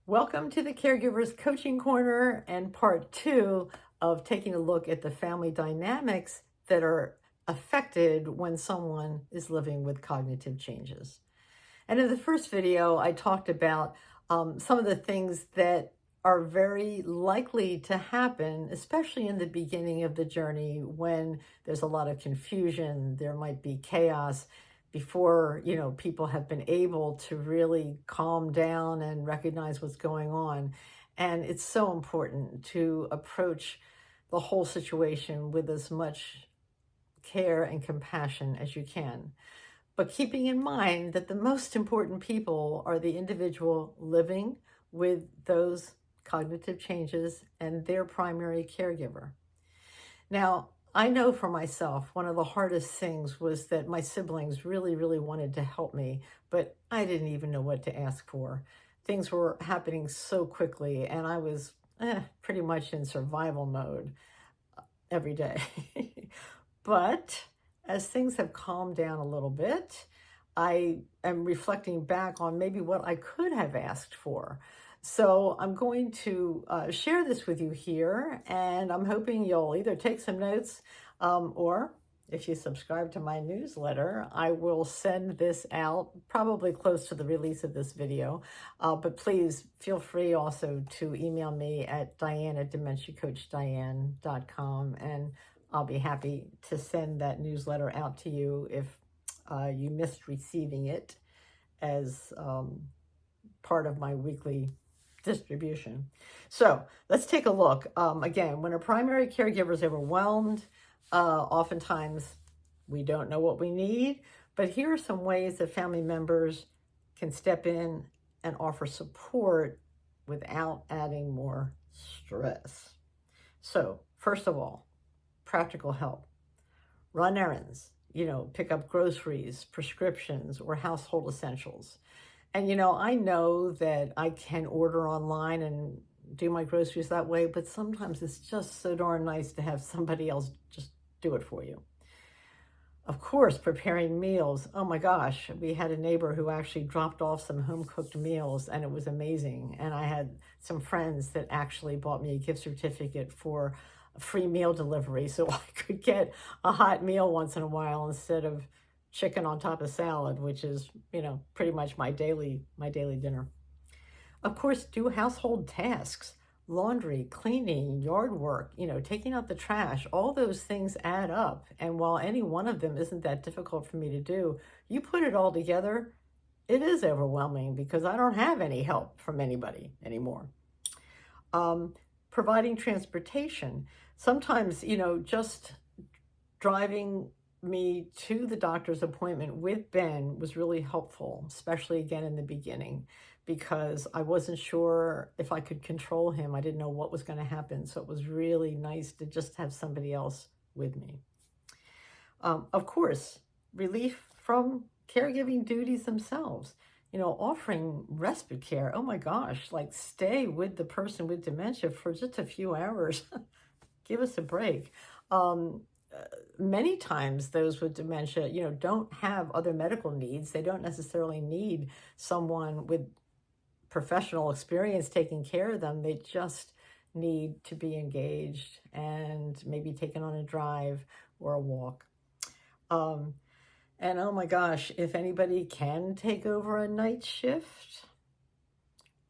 Welcome to the Caregivers Coaching Corner and part two of taking a look at the family dynamics that are affected when someone is living with cognitive changes. And in the first video, I talked about some of the things that are very likely to happen, especially in the beginning of the journey when there's a lot of confusion, there might be chaos before, people have been able to really calm down and recognize what's going on. And it's so important to approach the whole situation with as much care and compassion as you can, but keeping in mind that the most important people are the individual living with those cognitive changes and their primary caregiver. Now, I know for myself, one of the hardest things was that my siblings really, really wanted to help me, but I didn't even know what to ask for. Things were happening so quickly, and I was pretty much in survival mode every day. But as things have calmed down a little bit, I am reflecting back on maybe what I could have asked for. So I'm going to share this with you here, and I'm hoping you'll either take some notes or if you subscribe to my newsletter, I will send this out probably close to the release of this video. But please feel free also to email me at Diane@dementiacoachdiane.com, and I'll be happy to send that newsletter out to you if you missed receiving it as part of my weekly distribution. So let's take a look. Again, when a primary caregiver is overwhelmed, oftentimes we don't know what we need, but here are some ways that family members can step in and offer support without adding more stress. So first of all, practical help. Run errands, pick up groceries, prescriptions, or household essentials. And, I know that I can order online and do my groceries that way, but sometimes it's just so darn nice to have somebody else just do it for you. Of course, preparing meals. Oh my gosh, we had a neighbor who actually dropped off some home-cooked meals, and it was amazing. And I had some friends that actually bought me a gift certificate for a free meal delivery so I could get a hot meal once in a while instead of chicken on top of salad, which is, pretty much my daily dinner. Of course, do household tasks, laundry, cleaning, yard work, taking out the trash. All those things add up. And while any one of them isn't that difficult for me to do, you put it all together, it is overwhelming because I don't have any help from anybody anymore. Providing transportation. Sometimes, just driving me to the doctor's appointment with Ben was really helpful, especially again in the beginning, because I wasn't sure if I could control him. I didn't know what was going to happen. So it was really nice to just have somebody else with me. Of course, relief from caregiving duties themselves, offering respite care. Oh my gosh, like stay with the person with dementia for just a few hours. Give us a break. Many times those with dementia, don't have other medical needs. They don't necessarily need someone with professional experience taking care of them. They just need to be engaged and maybe taken on a drive or a walk. And oh my gosh, if anybody can take over a night shift,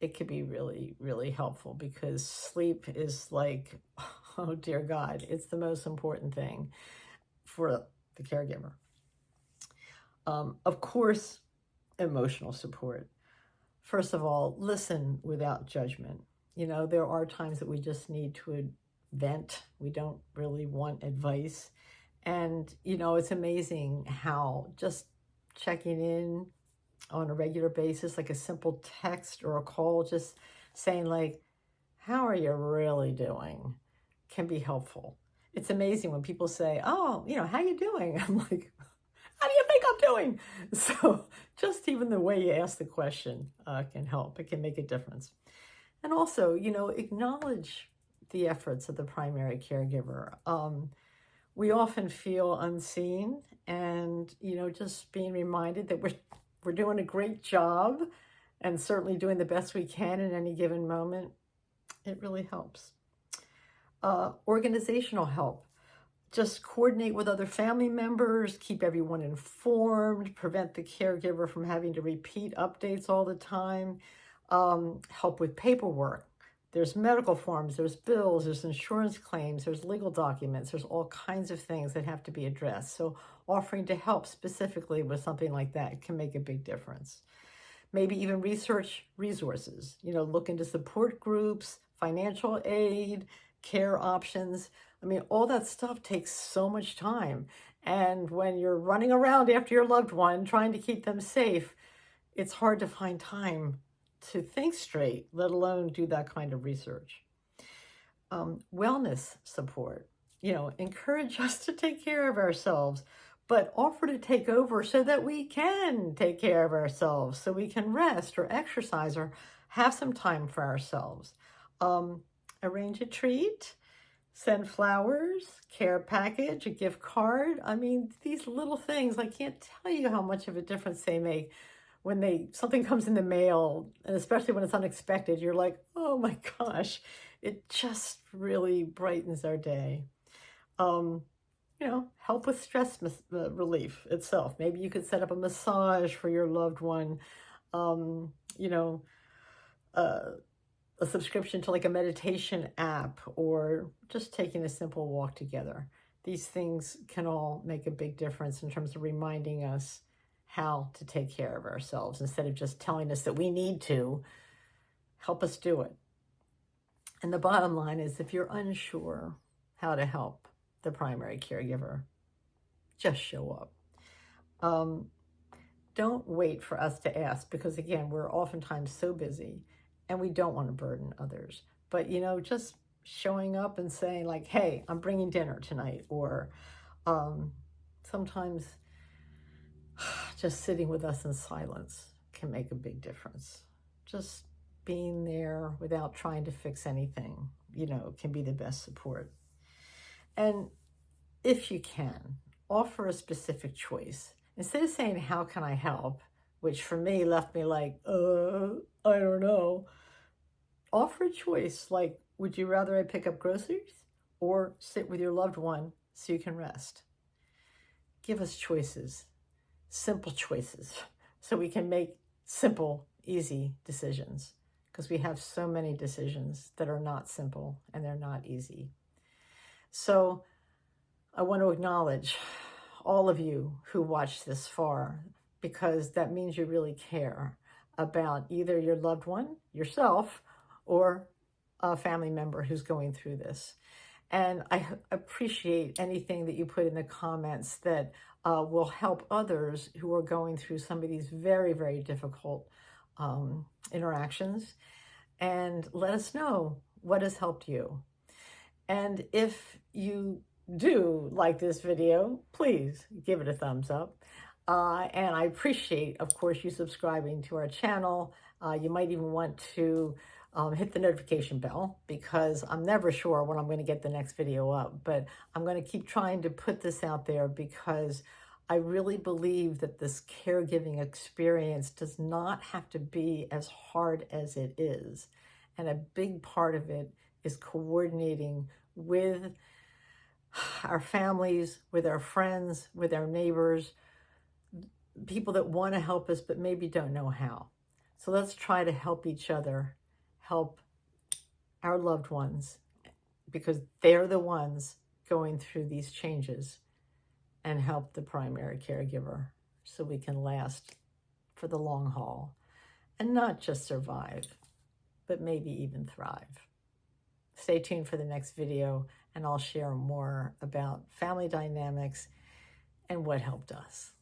it could be really, really helpful because sleep is like, oh dear God, it's the most important thing for the caregiver. Of course, emotional support. First of all, listen without judgment. There are times that we just need to vent. We don't really want advice. And, it's amazing how just checking in on a regular basis, like a simple text or a call, just saying like, how are you really doing, can be helpful. It's amazing when people say, oh, how you doing? I'm like, how do you think I'm doing? So just even the way you ask the question can help. It can make a difference. And also, acknowledge the efforts of the primary caregiver. We often feel unseen, and, just being reminded that we're doing a great job and certainly doing the best we can in any given moment, it really helps. Organizational help. Just coordinate with other family members, keep everyone informed, prevent the caregiver from having to repeat updates all the time, help with paperwork. There's medical forms, there's bills, there's insurance claims, there's legal documents, there's all kinds of things that have to be addressed. So offering to help specifically with something like that can make a big difference. Maybe even research resources, look into support groups, financial aid, care options. I mean, all that stuff takes so much time. And when you're running around after your loved one, trying to keep them safe, it's hard to find time to think straight, let alone do that kind of research. Wellness support, encourage us to take care of ourselves, but offer to take over so that we can take care of ourselves, so we can rest or exercise or have some time for ourselves. Arrange a treat, send flowers, care package, a gift card. I mean, these little things, I can't tell you how much of a difference they make when something comes in the mail, and especially when it's unexpected. You're like, oh my gosh, it just really brightens our day. Help with stress relief itself. Maybe you could set up a massage for your loved one, a subscription to like a meditation app, or just taking a simple walk together. These things can all make a big difference in terms of reminding us how to take care of ourselves instead of just telling us that we need to. Help us do it. And the bottom line is, if you're unsure how to help the primary caregiver, just show up. Don't wait for us to ask, because again, we're oftentimes so busy and we don't want to burden others. But, just showing up and saying like, hey, I'm bringing dinner tonight, or sometimes just sitting with us in silence can make a big difference. Just being there without trying to fix anything, can be the best support. And if you can, offer a specific choice. Instead of saying, how can I help? Which for me left me like, I don't know. Offer a choice, like, would you rather I pick up groceries or sit with your loved one so you can rest? Give us choices, simple choices, so we can make simple, easy decisions, because we have so many decisions that are not simple and they're not easy. So I want to acknowledge all of you who watched this far, because that means you really care about either your loved one, yourself, or a family member who's going through this. And I appreciate anything that you put in the comments that will help others who are going through some of these very, very difficult interactions. And let us know what has helped you. And if you do like this video, please give it a thumbs up. And I appreciate, of course, you subscribing to our channel. You might even want to hit the notification bell, because I'm never sure when I'm going to get the next video up. But I'm going to keep trying to put this out there, because I really believe that this caregiving experience does not have to be as hard as it is. And a big part of it is coordinating with our families, with our friends, with our neighbors, people that want to help us but maybe don't know how. So let's try to help each other, help our loved ones, because they're the ones going through these changes, and help the primary caregiver so we can last for the long haul and not just survive, but maybe even thrive. Stay tuned for the next video, and I'll share more about family dynamics and what helped us.